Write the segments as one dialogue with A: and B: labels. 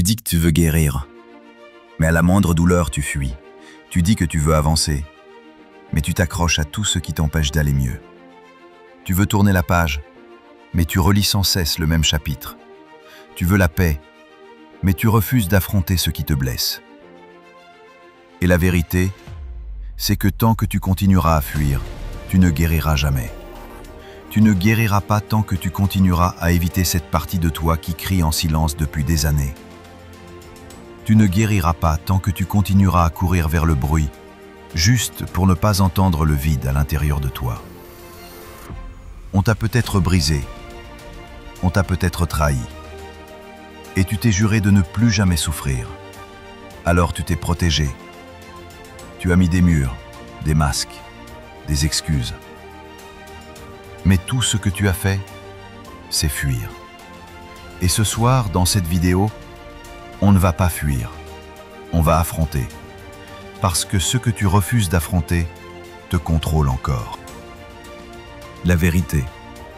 A: dis que tu veux guérir, mais à la moindre douleur, tu fuis. Tu dis que tu veux avancer, mais tu t'accroches à tout ce qui t'empêche d'aller mieux. Tu veux tourner la page, mais tu relis sans cesse le même chapitre. Tu veux la paix, mais tu refuses d'affronter ce qui te blesse. Et la vérité, c'est que tant que tu continueras à fuir, tu ne guériras jamais. Tu ne guériras pas tant que tu continueras à éviter cette partie de toi qui crie en silence depuis des années. Tu ne guériras pas tant que tu continueras à courir vers le bruit, juste pour ne pas entendre le vide à l'intérieur de toi. On t'a peut-être brisé, on t'a peut-être trahi, et tu t'es juré de ne plus jamais souffrir. Alors tu t'es protégé. Tu as mis des murs, des masques, des excuses. Mais tout ce que tu as fait, c'est fuir. Et ce soir, dans cette vidéo, on ne va pas fuir, on va affronter. Parce que ce que tu refuses d'affronter te contrôle encore. La vérité,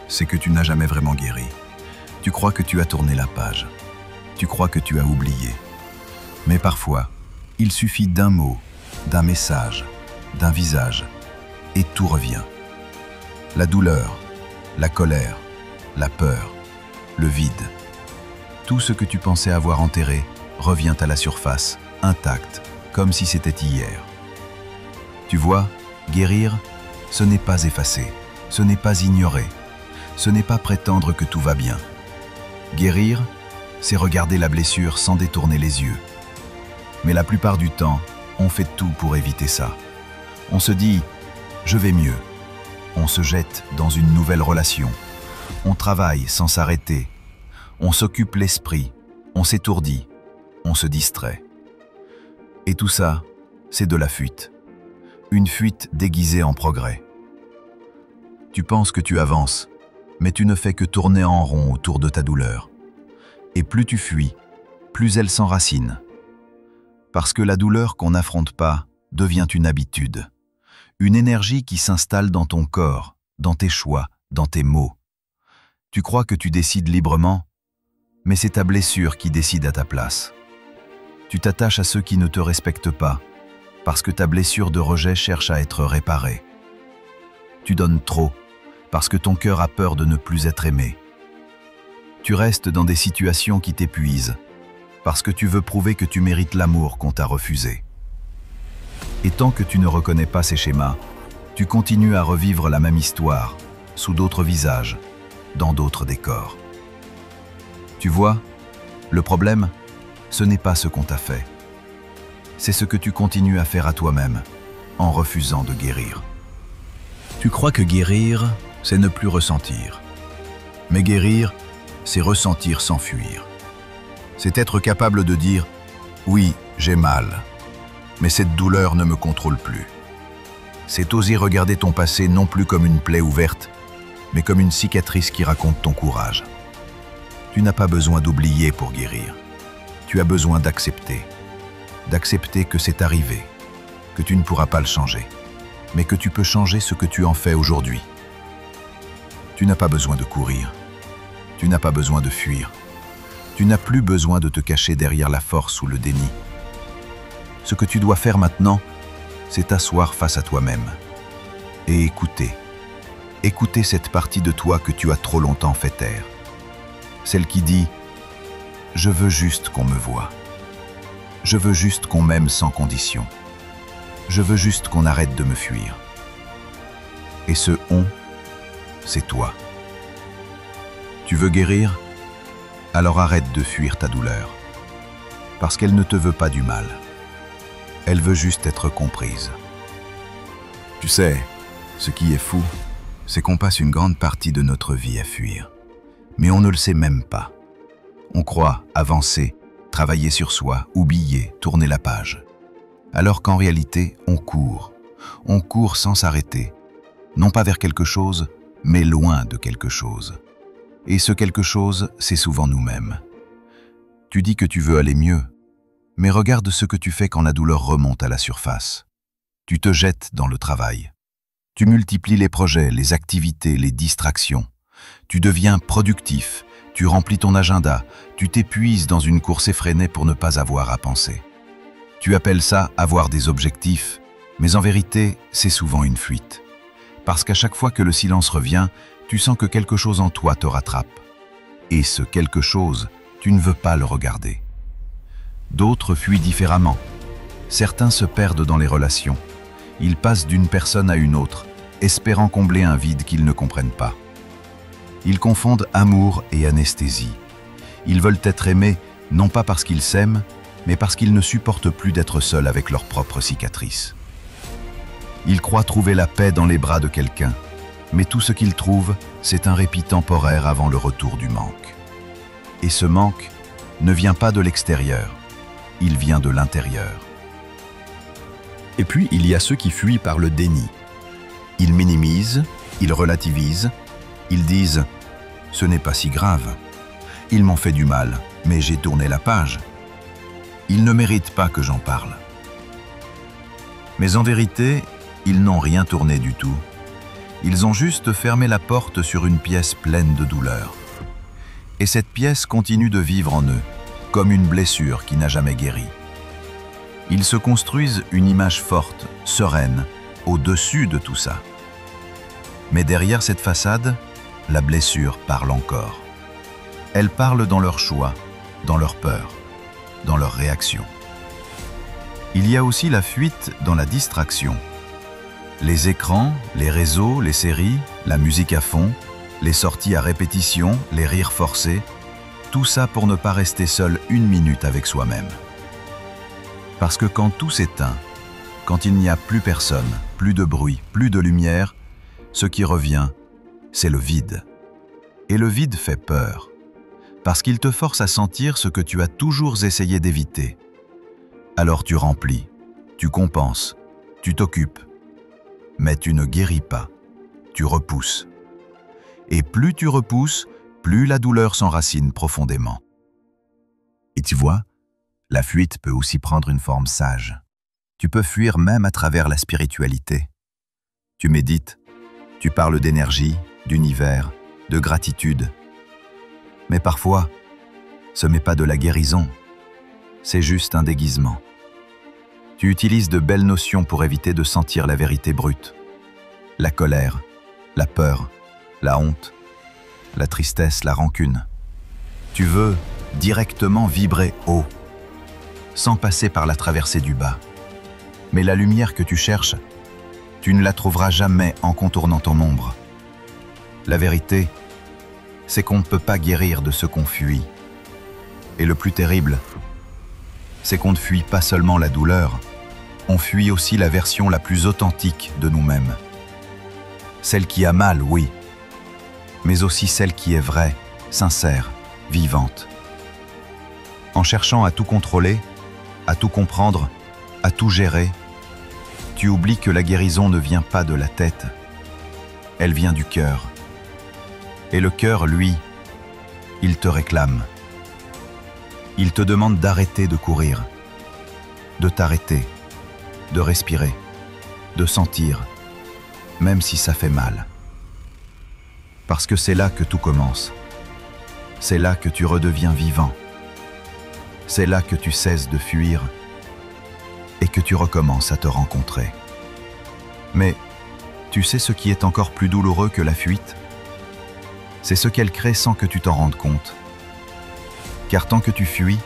A: c'est que tu n'as jamais vraiment guéri. Tu crois que tu as tourné la page. Tu crois que tu as oublié. Mais parfois, il suffit d'un mot, d'un message, d'un visage, et tout revient. La douleur, la colère, la peur, le vide. Tout ce que tu pensais avoir enterré revient à la surface, intact, comme si c'était hier. Tu vois, guérir, ce n'est pas effacer, ce n'est pas ignorer, ce n'est pas prétendre que tout va bien. Guérir, c'est regarder la blessure sans détourner les yeux. Mais la plupart du temps, on fait tout pour éviter ça. On se dit « je vais mieux ». On se jette dans une nouvelle relation. On travaille sans s'arrêter. On s'occupe l'esprit. On s'étourdit. On se distrait. Et tout ça, c'est de la fuite. Une fuite déguisée en progrès. Tu penses que tu avances, mais tu ne fais que tourner en rond autour de ta douleur. Et plus tu fuis, plus elle s'enracine. Parce que la douleur qu'on n'affronte pas devient une habitude. Une énergie qui s'installe dans ton corps, dans tes choix, dans tes mots. Tu crois que tu décides librement, mais c'est ta blessure qui décide à ta place. Tu t'attaches à ceux qui ne te respectent pas, parce que ta blessure de rejet cherche à être réparée. Tu donnes trop, parce que ton cœur a peur de ne plus être aimé. Tu restes dans des situations qui t'épuisent, parce que tu veux prouver que tu mérites l'amour qu'on t'a refusé. Et tant que tu ne reconnais pas ces schémas, tu continues à revivre la même histoire, sous d'autres visages, dans d'autres décors. Tu vois, le problème, ce n'est pas ce qu'on t'a fait. C'est ce que tu continues à faire à toi-même, en refusant de guérir. Tu crois que guérir, c'est ne plus ressentir. Mais guérir, c'est ressentir sans fuir. C'est être capable de dire « oui, j'ai mal ». Mais cette douleur ne me contrôle plus. C'est oser regarder ton passé non plus comme une plaie ouverte, mais comme une cicatrice qui raconte ton courage. Tu n'as pas besoin d'oublier pour guérir. Tu as besoin d'accepter. D'accepter que c'est arrivé, que tu ne pourras pas le changer, mais que tu peux changer ce que tu en fais aujourd'hui. Tu n'as pas besoin de courir. Tu n'as pas besoin de fuir. Tu n'as plus besoin de te cacher derrière la force ou le déni. Ce que tu dois faire maintenant, c'est t'asseoir face à toi-même et écouter. Écouter cette partie de toi que tu as trop longtemps fait taire. Celle qui dit « Je veux juste qu'on me voie. Je veux juste qu'on m'aime sans condition. Je veux juste qu'on arrête de me fuir. » Et ce « on », c'est toi. Tu veux guérir? Alors arrête de fuir ta douleur. Parce qu'elle ne te veut pas du mal. Elle veut juste être comprise. Tu sais, ce qui est fou, c'est qu'on passe une grande partie de notre vie à fuir. Mais on ne le sait même pas. On croit avancer, travailler sur soi, oublier, tourner la page. Alors qu'en réalité, on court. On court sans s'arrêter. Non pas vers quelque chose, mais loin de quelque chose. Et ce quelque chose, c'est souvent nous-mêmes. Tu dis que tu veux aller mieux. Mais regarde ce que tu fais quand la douleur remonte à la surface. Tu te jettes dans le travail. Tu multiplies les projets, les activités, les distractions. Tu deviens productif. Tu Tu remplis ton agenda, tu t'épuises dans une course effrénée pour ne pas avoir à penser. Tu appelles ça avoir des objectifs, mais en vérité, c'est souvent une fuite. Parce qu'à chaque fois que le silence revient, tu sens que quelque chose en toi te rattrape. Et ce quelque chose, tu ne veux pas le regarder. D'autres fuient différemment. Certains se perdent dans les relations. Ils passent d'une personne à une autre, espérant combler un vide qu'ils ne comprennent pas. Ils confondent amour et anesthésie. Ils veulent être aimés, non pas parce qu'ils s'aiment, mais parce qu'ils ne supportent plus d'être seuls avec leurs propres cicatrices. Ils croient trouver la paix dans les bras de quelqu'un, mais tout ce qu'ils trouvent, c'est un répit temporaire avant le retour du manque. Et ce manque ne vient pas de l'extérieur, il vient de l'intérieur. Et puis, il y a ceux qui fuient par le déni. Ils minimisent, ils relativisent, ils disent « ce n'est pas si grave, ils m'ont fait du mal, mais j'ai tourné la page. Ils ne méritent pas que j'en parle. » Mais en vérité, ils n'ont rien tourné du tout. Ils ont juste fermé la porte sur une pièce pleine de douleur. Et cette pièce continue de vivre en eux, comme une blessure qui n'a jamais guéri. Ils se construisent une image forte, sereine, au-dessus de tout ça. Mais derrière cette façade, la blessure parle encore. Elle parle dans leurs choix, dans leurs peurs, dans leurs réactions. Il y a aussi la fuite dans la distraction. Les écrans, les réseaux, les séries, la musique à fond, les sorties à répétition, les rires forcés, tout ça pour ne pas rester seul une minute avec soi-même. Parce que quand tout s'éteint, quand il n'y a plus personne, plus de bruit, plus de lumière, ce qui revient, c'est le vide. Et le vide fait peur, parce qu'il te force à sentir ce que tu as toujours essayé d'éviter. Alors tu remplis, tu compenses, tu t'occupes, mais tu ne guéris pas, tu repousses. Et plus tu repousses, plus la douleur s'enracine profondément. Et tu vois, la fuite peut aussi prendre une forme sage. Tu peux fuir même à travers la spiritualité. Tu médites, tu parles d'énergie, d'univers, de gratitude. Mais parfois, ce n'est pas de la guérison, c'est juste un déguisement. Tu utilises de belles notions pour éviter de sentir la vérité brute. La colère, la peur, la honte, la tristesse, la rancune. Tu veux directement vibrer haut, sans passer par la traversée du bas. Mais la lumière que tu cherches, tu ne la trouveras jamais en contournant ton ombre. La vérité, c'est qu'on ne peut pas guérir de ce qu'on fuit. Et le plus terrible, c'est qu'on ne fuit pas seulement la douleur, on fuit aussi la version la plus authentique de nous-mêmes. Celle qui a mal, oui, mais aussi celle qui est vraie, sincère, vivante. En cherchant à tout contrôler, à tout comprendre, à tout gérer, tu oublies que la guérison ne vient pas de la tête, elle vient du cœur. Et le cœur, lui, il te réclame. Il te demande d'arrêter de courir, de t'arrêter, de respirer, de sentir, même si ça fait mal. Parce que c'est là que tout commence. C'est là que tu redeviens vivant. C'est là que tu cesses de fuir et que tu recommences à te rencontrer. Mais tu sais ce qui est encore plus douloureux que la fuite? C'est ce qu'elle crée sans que tu t'en rendes compte. Car tant que tu fuis,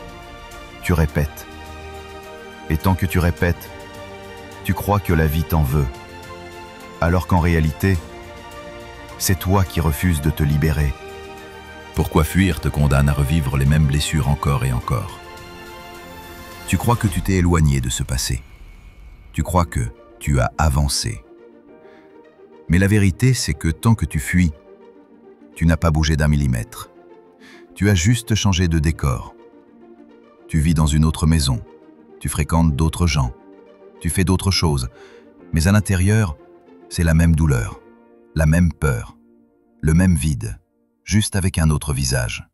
A: tu répètes. Et tant que tu répètes, tu crois que la vie t'en veut. Alors qu'en réalité, c'est toi qui refuses de te libérer. Pourquoi fuir te condamne à revivre les mêmes blessures encore et encore? Tu crois que tu t'es éloigné de ce passé. Tu crois que tu as avancé. Mais la vérité, c'est que tant que tu fuis, tu n'as pas bougé d'un millimètre. Tu as juste changé de décor. Tu vis dans une autre maison. Tu fréquentes d'autres gens. Tu fais d'autres choses. Mais à l'intérieur, c'est la même douleur, la même peur, le même vide, juste avec un autre visage.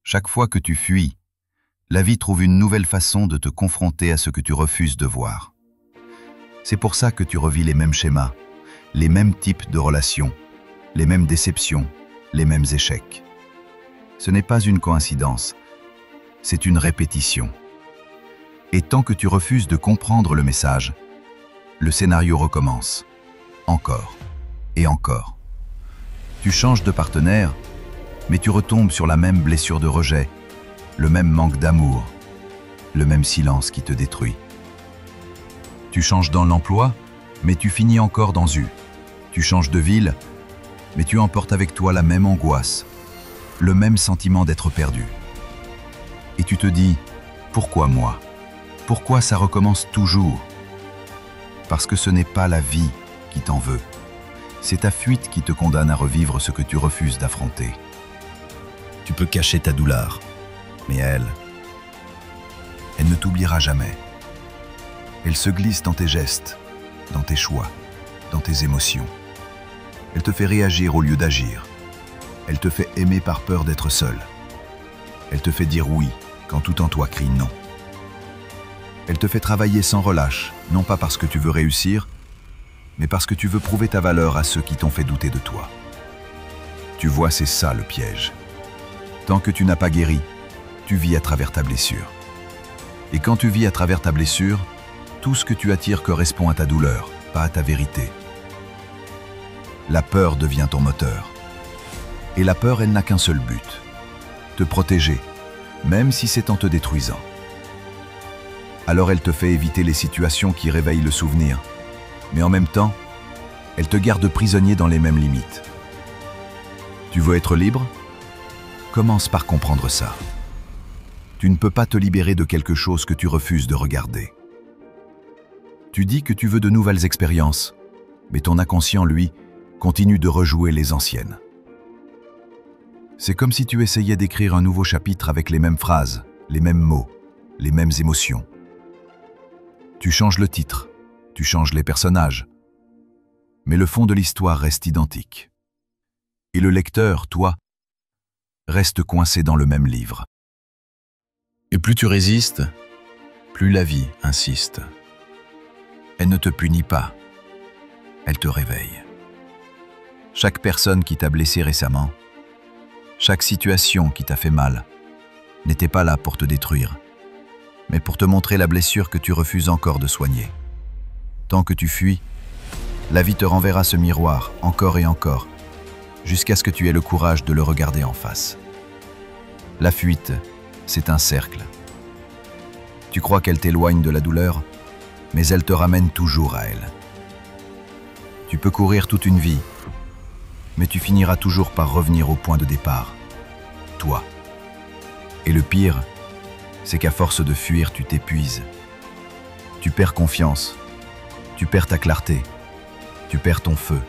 A: Chaque fois que tu fuis, la vie trouve une nouvelle façon de te confronter à ce que tu refuses de voir. C'est pour ça que tu revis les mêmes schémas, les mêmes types de relations, les mêmes déceptions, les mêmes échecs. Ce n'est pas une coïncidence, c'est une répétition. Et tant que tu refuses de comprendre le message, le scénario recommence, encore et encore. Tu changes de partenaire, mais tu retombes sur la même blessure de rejet, le même manque d'amour, le même silence qui te détruit. Tu changes dans l'emploi, mais tu finis encore dans U. Tu changes de ville, mais tu emportes avec toi la même angoisse, le même sentiment d'être perdu. Et tu te dis, pourquoi moi? Pourquoi ça recommence toujours? Parce que ce n'est pas la vie qui t'en veut. C'est ta fuite qui te condamne à revivre ce que tu refuses d'affronter. Tu peux cacher ta douleur, mais elle ne t'oubliera jamais. Elle se glisse dans tes gestes, dans tes choix, dans tes émotions. Elle te fait réagir au lieu d'agir. Elle te fait aimer par peur d'être seul. Elle te fait dire oui quand tout en toi crie non. Elle te fait travailler sans relâche, non pas parce que tu veux réussir, mais parce que tu veux prouver ta valeur à ceux qui t'ont fait douter de toi. Tu vois, c'est ça le piège. Tant que tu n'as pas guéri, tu vis à travers ta blessure. Et quand tu vis à travers ta blessure, tout ce que tu attires correspond à ta douleur, pas à ta vérité. La peur devient ton moteur. Et la peur, elle n'a qu'un seul but, te protéger, même si c'est en te détruisant. Alors elle te fait éviter les situations qui réveillent le souvenir, mais en même temps, elle te garde prisonnier dans les mêmes limites. Tu veux être libre? Commence par comprendre ça. Tu ne peux pas te libérer de quelque chose que tu refuses de regarder. Tu dis que tu veux de nouvelles expériences, mais ton inconscient, lui, continue de rejouer les anciennes. C'est comme si tu essayais d'écrire un nouveau chapitre avec les mêmes phrases, les mêmes mots, les mêmes émotions. Tu changes le titre, tu changes les personnages, mais le fond de l'histoire reste identique. Et le lecteur, toi, reste coincé dans le même livre. Et plus tu résistes, plus la vie insiste. Elle ne te punit pas, elle te réveille. Chaque personne qui t'a blessé récemment, chaque situation qui t'a fait mal, n'était pas là pour te détruire, mais pour te montrer la blessure que tu refuses encore de soigner. Tant que tu fuis, la vie te renverra ce miroir encore et encore, jusqu'à ce que tu aies le courage de le regarder en face. La fuite, c'est un cercle. Tu crois qu'elle t'éloigne de la douleur, mais elle te ramène toujours à elle. Tu peux courir toute une vie, mais tu finiras toujours par revenir au point de départ, toi. Et le pire, c'est qu'à force de fuir, tu t'épuises. Tu perds confiance, tu perds ta clarté, tu perds ton feu.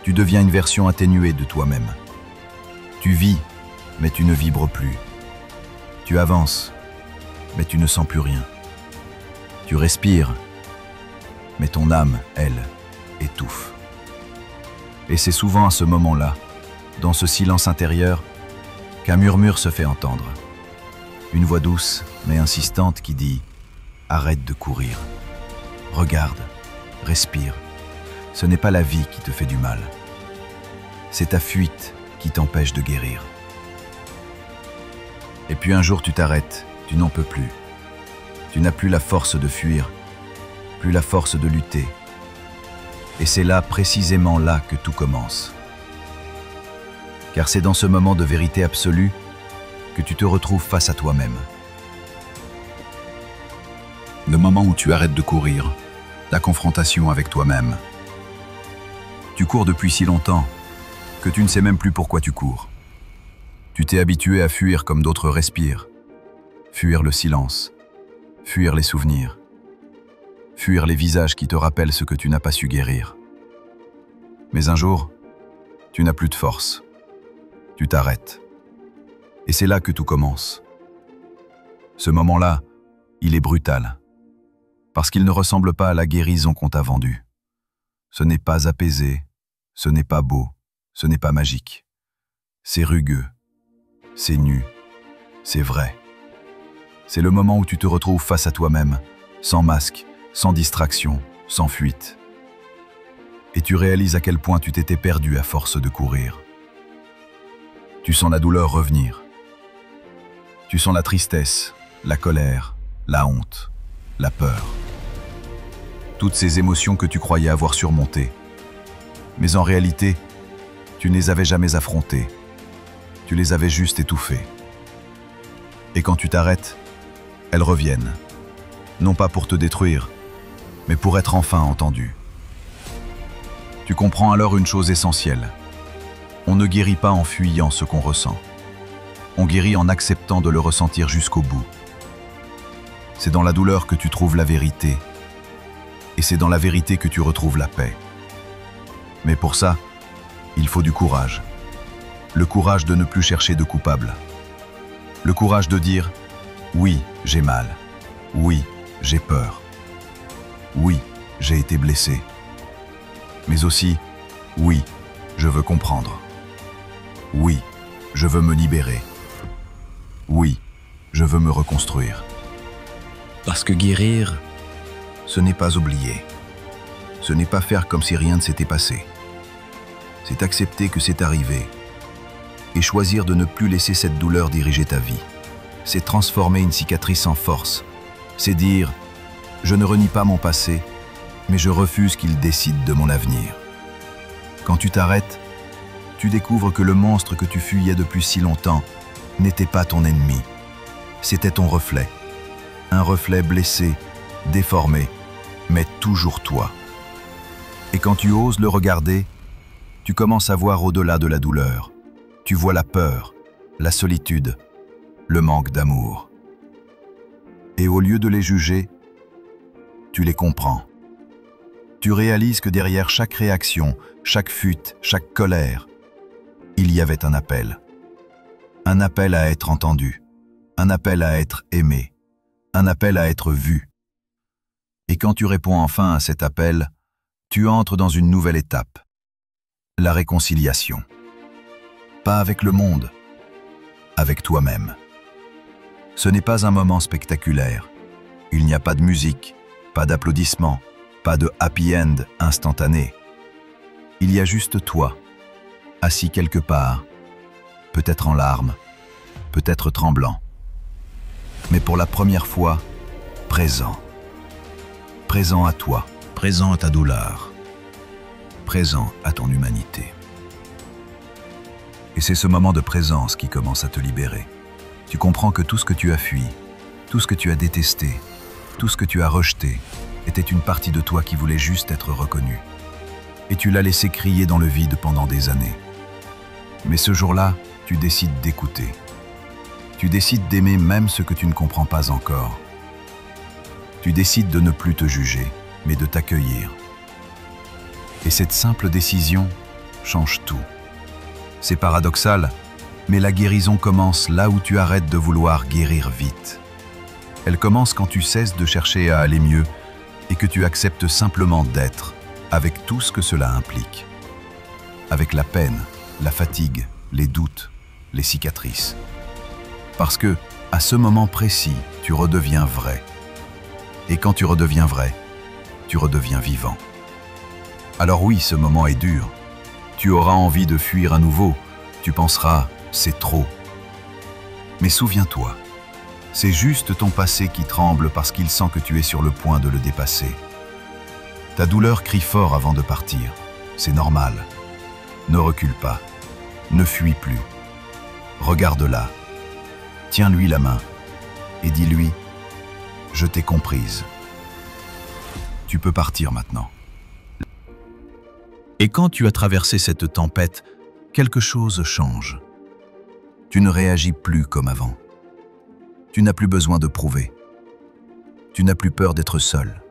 A: Tu deviens une version atténuée de toi-même. Tu vis, mais tu ne vibres plus. Tu avances, mais tu ne sens plus rien. Tu respires, mais ton âme, elle, étouffe. Et c'est souvent à ce moment-là, dans ce silence intérieur, qu'un murmure se fait entendre. Une voix douce, mais insistante qui dit « Arrête de courir. Regarde, respire. Ce n'est pas la vie qui te fait du mal. C'est ta fuite qui t'empêche de guérir. » Et puis un jour tu t'arrêtes, tu n'en peux plus. Tu n'as plus la force de fuir, plus la force de lutter. Et c'est là, précisément là, que tout commence. Car c'est dans ce moment de vérité absolue que tu te retrouves face à toi-même. Le moment où tu arrêtes de courir, la confrontation avec toi-même. Tu cours depuis si longtemps que tu ne sais même plus pourquoi tu cours. Tu t'es habitué à fuir comme d'autres respirent. Fuir le silence, fuir les souvenirs, fuir les visages qui te rappellent ce que tu n'as pas su guérir. Mais un jour, tu n'as plus de force. Tu t'arrêtes. Et c'est là que tout commence. Ce moment-là, il est brutal, parce qu'il ne ressemble pas à la guérison qu'on t'a vendue. Ce n'est pas apaisé, ce n'est pas beau, ce n'est pas magique. C'est rugueux, c'est nu, c'est vrai. C'est le moment où tu te retrouves face à toi-même, sans masque, sans distraction, sans fuite. Et tu réalises à quel point tu t'étais perdu à force de courir. Tu sens la douleur revenir. Tu sens la tristesse, la colère, la honte, la peur. Toutes ces émotions que tu croyais avoir surmontées. Mais en réalité, tu ne les avais jamais affrontées. Tu les avais juste étouffées. Et quand tu t'arrêtes, elles reviennent. Non pas pour te détruire, mais pour être enfin entendu. Tu comprends alors une chose essentielle. On ne guérit pas en fuyant ce qu'on ressent. On guérit en acceptant de le ressentir jusqu'au bout. C'est dans la douleur que tu trouves la vérité. Et c'est dans la vérité que tu retrouves la paix. Mais pour ça, il faut du courage. Le courage de ne plus chercher de coupable. Le courage de dire « Oui, j'ai mal. Oui, j'ai peur. Oui, j'ai été blessé. Mais aussi, oui, je veux comprendre. Oui, je veux me libérer. Oui, je veux me reconstruire. » Parce que guérir, ce n'est pas oublier. Ce n'est pas faire comme si rien ne s'était passé. C'est accepter que c'est arrivé et choisir de ne plus laisser cette douleur diriger ta vie. C'est transformer une cicatrice en force. C'est dire « Je ne renie pas mon passé, mais je refuse qu'il décide de mon avenir. » Quand tu t'arrêtes, tu découvres que le monstre que tu fuyais depuis si longtemps n'était pas ton ennemi. C'était ton reflet. Un reflet blessé, déformé, mais toujours toi. Et quand tu oses le regarder, tu commences à voir au-delà de la douleur. Tu vois la peur, la solitude, le manque d'amour. Et au lieu de les juger, tu les comprends. Tu réalises que derrière chaque réaction, chaque fuite, chaque colère, il y avait un appel. Un appel à être entendu, un appel à être aimé, un appel à être vu. Et quand tu réponds enfin à cet appel, tu entres dans une nouvelle étape. La réconciliation. Pas avec le monde, avec toi-même. Ce n'est pas un moment spectaculaire. Il n'y a pas de musique, pas d'applaudissements, pas de happy end instantané. Il y a juste toi, assis quelque part, peut-être en larmes, peut-être tremblant. Mais pour la première fois, présent. Présent à toi, présent à ta douleur, présent à ton humanité. Et c'est ce moment de présence qui commence à te libérer. Tu comprends que tout ce que tu as fui, tout ce que tu as détesté, tout ce que tu as rejeté, était une partie de toi qui voulait juste être reconnue. Et tu l'as laissé crier dans le vide pendant des années. Mais ce jour-là, tu décides d'écouter. Tu décides d'aimer même ce que tu ne comprends pas encore. Tu décides de ne plus te juger, mais de t'accueillir. Et cette simple décision change tout. C'est paradoxal, mais la guérison commence là où tu arrêtes de vouloir guérir vite. Elle commence quand tu cesses de chercher à aller mieux et que tu acceptes simplement d'être, avec tout ce que cela implique. Avec la peine, la fatigue, les doutes, les cicatrices. Parce que, à ce moment précis, tu redeviens vrai. Et quand tu redeviens vrai, tu redeviens vivant. Alors oui, ce moment est dur. Tu auras envie de fuir à nouveau. Tu penseras, c'est trop. Mais souviens-toi, c'est juste ton passé qui tremble parce qu'il sent que tu es sur le point de le dépasser. Ta douleur crie fort avant de partir. C'est normal. Ne recule pas. Ne fuis plus. Regarde-la. Tiens-lui la main et dis-lui « Je t'ai comprise. Tu peux partir maintenant. » Et quand tu as traversé cette tempête, quelque chose change. Tu ne réagis plus comme avant. Tu n'as plus besoin de prouver. Tu n'as plus peur d'être seul.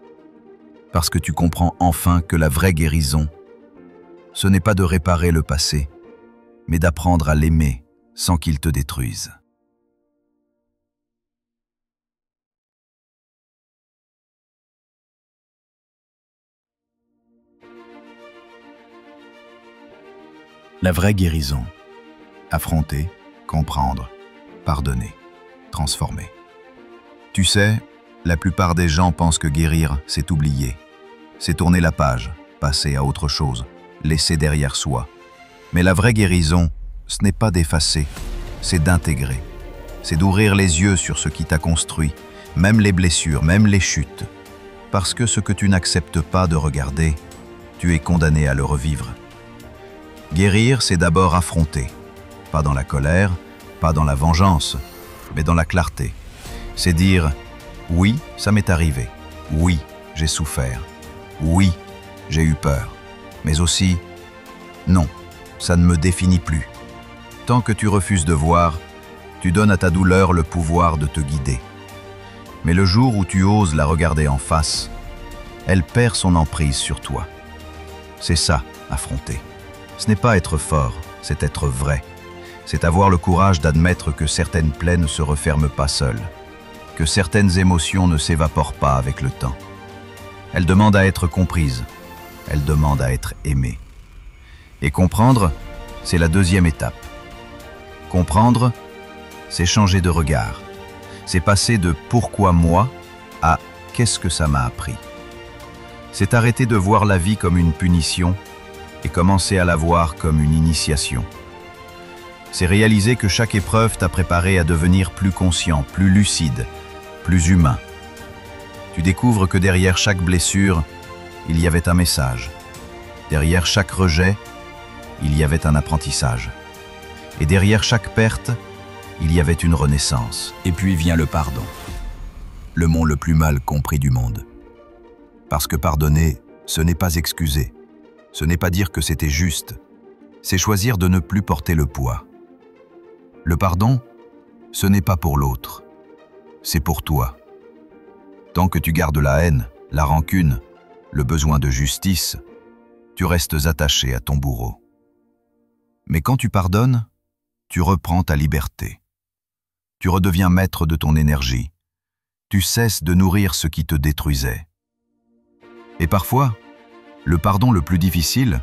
A: Parce que tu comprends enfin que la vraie guérison, ce n'est pas de réparer le passé, mais d'apprendre à l'aimer sans qu'il te détruise. La vraie guérison. Affronter, comprendre, pardonner, transformer. Tu sais, la plupart des gens pensent que guérir, c'est oublier. C'est tourner la page, passer à autre chose, laisser derrière soi. Mais la vraie guérison, ce n'est pas d'effacer, c'est d'intégrer. C'est d'ouvrir les yeux sur ce qui t'a construit, même les blessures, même les chutes. Parce que ce que tu n'acceptes pas de regarder, tu es condamné à le revivre. Guérir, c'est d'abord affronter. Pas dans la colère, pas dans la vengeance, mais dans la clarté. C'est dire « oui, ça m'est arrivé. Oui, j'ai souffert. Oui, j'ai eu peur. Mais aussi « non, ça ne me définit plus. » Tant que tu refuses de voir, tu donnes à ta douleur le pouvoir de te guider. Mais le jour où tu oses la regarder en face, elle perd son emprise sur toi. C'est ça, affronter. Ce n'est pas être fort, c'est être vrai. C'est avoir le courage d'admettre que certaines plaies ne se referment pas seules, que certaines émotions ne s'évaporent pas avec le temps. Elles demandent à être comprises, elles demandent à être aimées. Et comprendre, c'est la deuxième étape. Comprendre, c'est changer de regard. C'est passer de « pourquoi moi » à « qu'est-ce que ça m'a appris ». C'est arrêter de voir la vie comme une punition et commencer à la voir comme une initiation. C'est réaliser que chaque épreuve t'a préparé à devenir plus conscient, plus lucide, plus humain. Tu découvres que derrière chaque blessure, il y avait un message. Derrière chaque rejet, il y avait un apprentissage. Et derrière chaque perte, il y avait une renaissance. Et puis vient le pardon. Le mot le plus mal compris du monde. Parce que pardonner, ce n'est pas excuser. Ce n'est pas dire que c'était juste. C'est choisir de ne plus porter le poids. Le pardon, ce n'est pas pour l'autre. C'est pour toi. Tant que tu gardes la haine, la rancune, le besoin de justice, tu restes attaché à ton bourreau. Mais quand tu pardonnes, tu reprends ta liberté. Tu redeviens maître de ton énergie. Tu cesses de nourrir ce qui te détruisait. Et parfois, le pardon le plus difficile,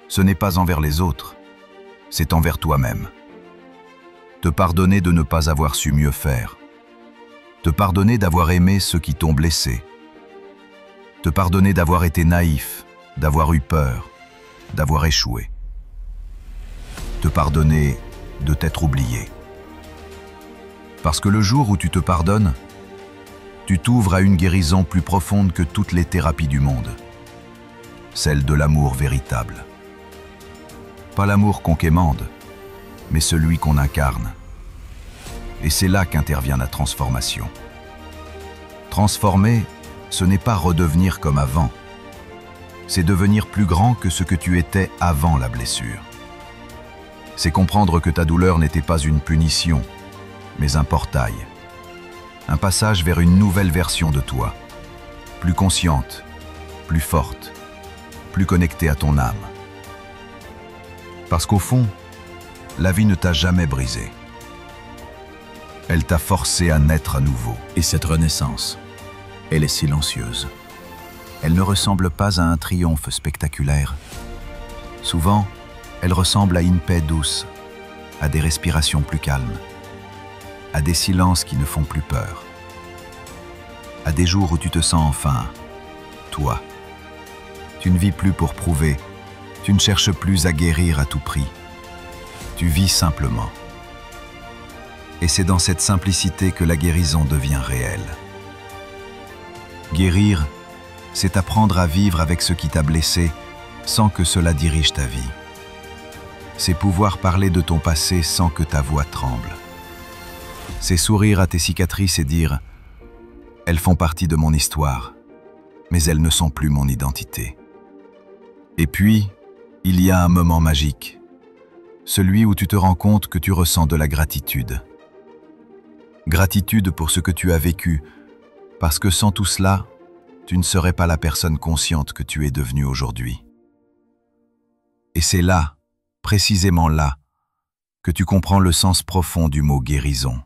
A: ce n'est pas envers les autres, c'est envers toi-même. Te pardonner de ne pas avoir su mieux faire. Te pardonner d'avoir aimé ceux qui t'ont blessé. Te pardonner d'avoir été naïf, d'avoir eu peur, d'avoir échoué. Te pardonner de t'être oublié. Parce que le jour où tu te pardonnes, tu t'ouvres à une guérison plus profonde que toutes les thérapies du monde. Celle de l'amour véritable. Pas l'amour qu'on quémande, mais celui qu'on incarne. Et c'est là qu'intervient la transformation. Transformer, ce n'est pas redevenir comme avant. C'est devenir plus grand que ce que tu étais avant la blessure. C'est comprendre que ta douleur n'était pas une punition, mais un portail. Un passage vers une nouvelle version de toi, plus consciente, plus forte, plus connectée à ton âme. Parce qu'au fond, la vie ne t'a jamais brisé. Elle t'a forcé à naître à nouveau. Et cette renaissance, elle est silencieuse. Elle ne ressemble pas à un triomphe spectaculaire. Souvent, elle ressemble à une paix douce, à des respirations plus calmes, à des silences qui ne font plus peur, à des jours où tu te sens enfin, toi. Tu ne vis plus pour prouver, tu ne cherches plus à guérir à tout prix. Tu vis simplement. Et c'est dans cette simplicité que la guérison devient réelle. Guérir, c'est apprendre à vivre avec ce qui t'a blessé sans que cela dirige ta vie. C'est pouvoir parler de ton passé sans que ta voix tremble. C'est sourire à tes cicatrices et dire « Elles font partie de mon histoire, mais elles ne sont plus mon identité. » Et puis, il y a un moment magique, celui où tu te rends compte que tu ressens de la gratitude. Gratitude pour ce que tu as vécu, parce que sans tout cela, tu ne serais pas la personne consciente que tu es devenue aujourd'hui. Et c'est là, précisément là, que tu comprends le sens profond du mot guérison.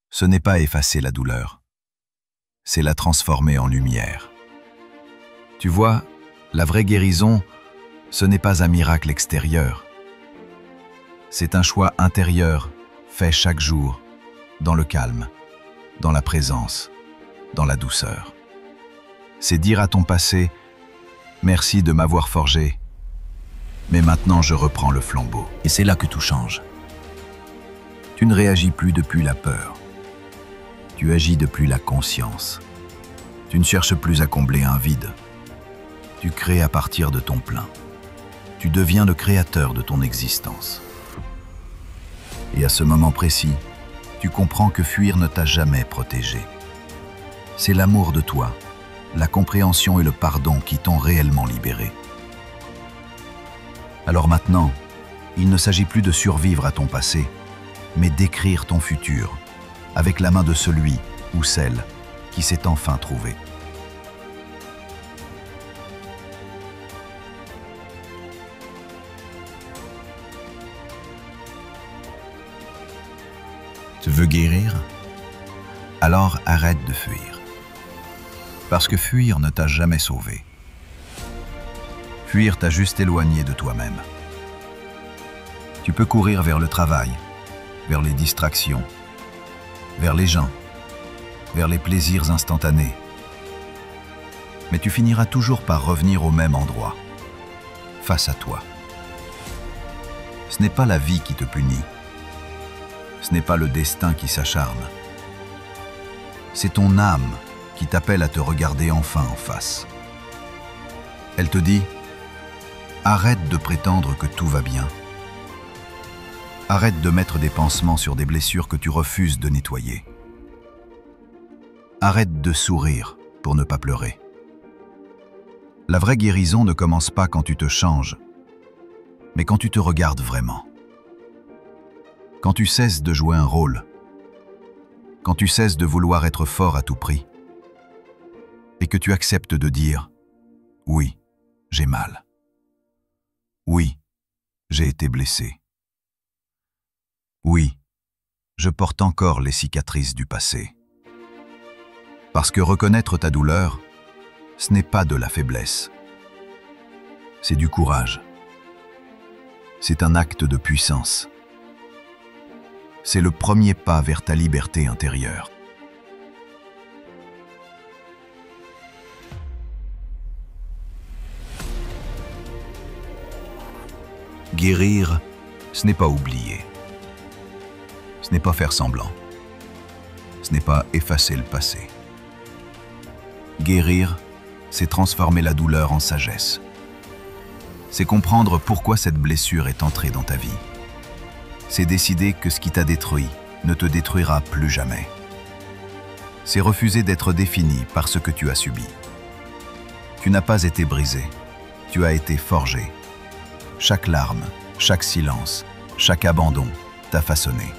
A: Ce n'est pas effacer la douleur, c'est la transformer en lumière. Tu vois, la vraie guérison, ce n'est pas un miracle extérieur. C'est un choix intérieur, fait chaque jour, dans le calme, dans la présence, dans la douceur. C'est dire à ton passé « Merci de m'avoir forgé. Mais maintenant, je reprends le flambeau. Et c'est là que tout change. Tu ne réagis plus depuis la peur. Tu agis depuis la conscience. Tu ne cherches plus à combler un vide. Tu crées à partir de ton plein. Tu deviens le créateur de ton existence. Et à ce moment précis, tu comprends que fuir ne t'a jamais protégé. C'est l'amour de toi, la compréhension et le pardon qui t'ont réellement libéré. Alors maintenant, il ne s'agit plus de survivre à ton passé, mais d'écrire ton futur, avec la main de celui ou celle qui s'est enfin trouvé. Tu veux guérir? Alors arrête de fuir. Parce que fuir ne t'a jamais sauvé. Fuir t'a juste éloigné de toi-même. Tu peux courir vers le travail, vers les distractions, vers les gens, vers les plaisirs instantanés. Mais tu finiras toujours par revenir au même endroit, face à toi. Ce n'est pas la vie qui te punit. Ce n'est pas le destin qui s'acharne. C'est ton âme qui t'appelle à te regarder enfin en face. Elle te dit « Arrête de prétendre que tout va bien. Arrête de mettre des pansements sur des blessures que tu refuses de nettoyer. Arrête de sourire pour ne pas pleurer. La vraie guérison ne commence pas quand tu te changes, mais quand tu te regardes vraiment. Quand tu cesses de jouer un rôle, quand tu cesses de vouloir être fort à tout prix, et que tu acceptes de dire « Oui, j'ai mal. Oui, j'ai été blessé. Oui, je porte encore les cicatrices du passé. » Parce que reconnaître ta douleur, ce n'est pas de la faiblesse. C'est du courage. C'est un acte de puissance. C'est le premier pas vers ta liberté intérieure. Guérir, ce n'est pas oublier. Ce n'est pas faire semblant. Ce n'est pas effacer le passé. Guérir, c'est transformer la douleur en sagesse. C'est comprendre pourquoi cette blessure est entrée dans ta vie. C'est décider que ce qui t'a détruit ne te détruira plus jamais. C'est refuser d'être défini par ce que tu as subi. Tu n'as pas été brisé, tu as été forgé. Chaque larme, chaque silence, chaque abandon t'a façonné.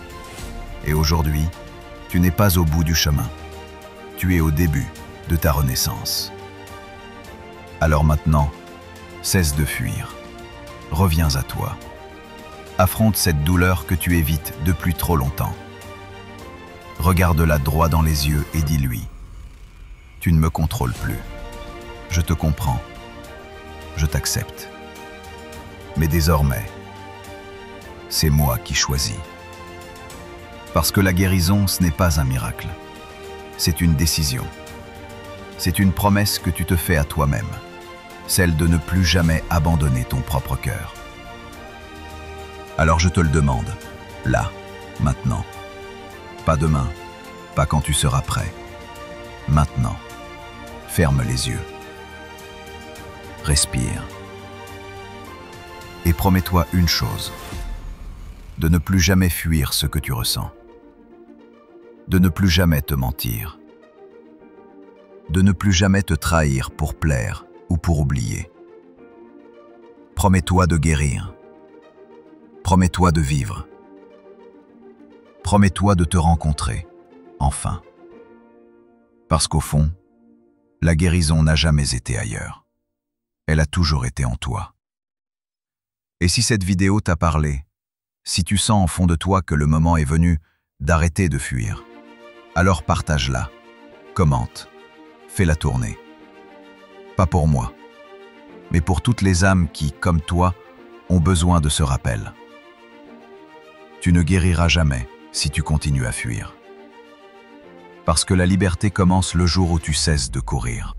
A: Et aujourd'hui, tu n'es pas au bout du chemin. Tu es au début de ta renaissance. Alors maintenant, cesse de fuir. Reviens à toi. Affronte cette douleur que tu évites depuis trop longtemps. Regarde-la droit dans les yeux et dis-lui « Tu ne me contrôles plus. Je te comprends. Je t'accepte. Mais désormais, c'est moi qui choisis. » Parce que la guérison, ce n'est pas un miracle. C'est une décision. C'est une promesse que tu te fais à toi-même, celle de ne plus jamais abandonner ton propre cœur. Alors je te le demande, là, maintenant. Pas demain, pas quand tu seras prêt. Maintenant, ferme les yeux. Respire. Et promets-toi une chose, de ne plus jamais fuir ce que tu ressens. De ne plus jamais te mentir. De ne plus jamais te trahir pour plaire ou pour oublier. Promets-toi de guérir. Promets-toi de vivre. Promets-toi de te rencontrer, enfin. Parce qu'au fond, la guérison n'a jamais été ailleurs. Elle a toujours été en toi. Et si cette vidéo t'a parlé, si tu sens au fond de toi que le moment est venu d'arrêter de fuir, alors partage-la, commente, fais-la tourner. Pas pour moi, mais pour toutes les âmes qui, comme toi, ont besoin de ce rappel. Tu ne guériras jamais si tu continues à fuir. Parce que la liberté commence le jour où tu cesses de courir.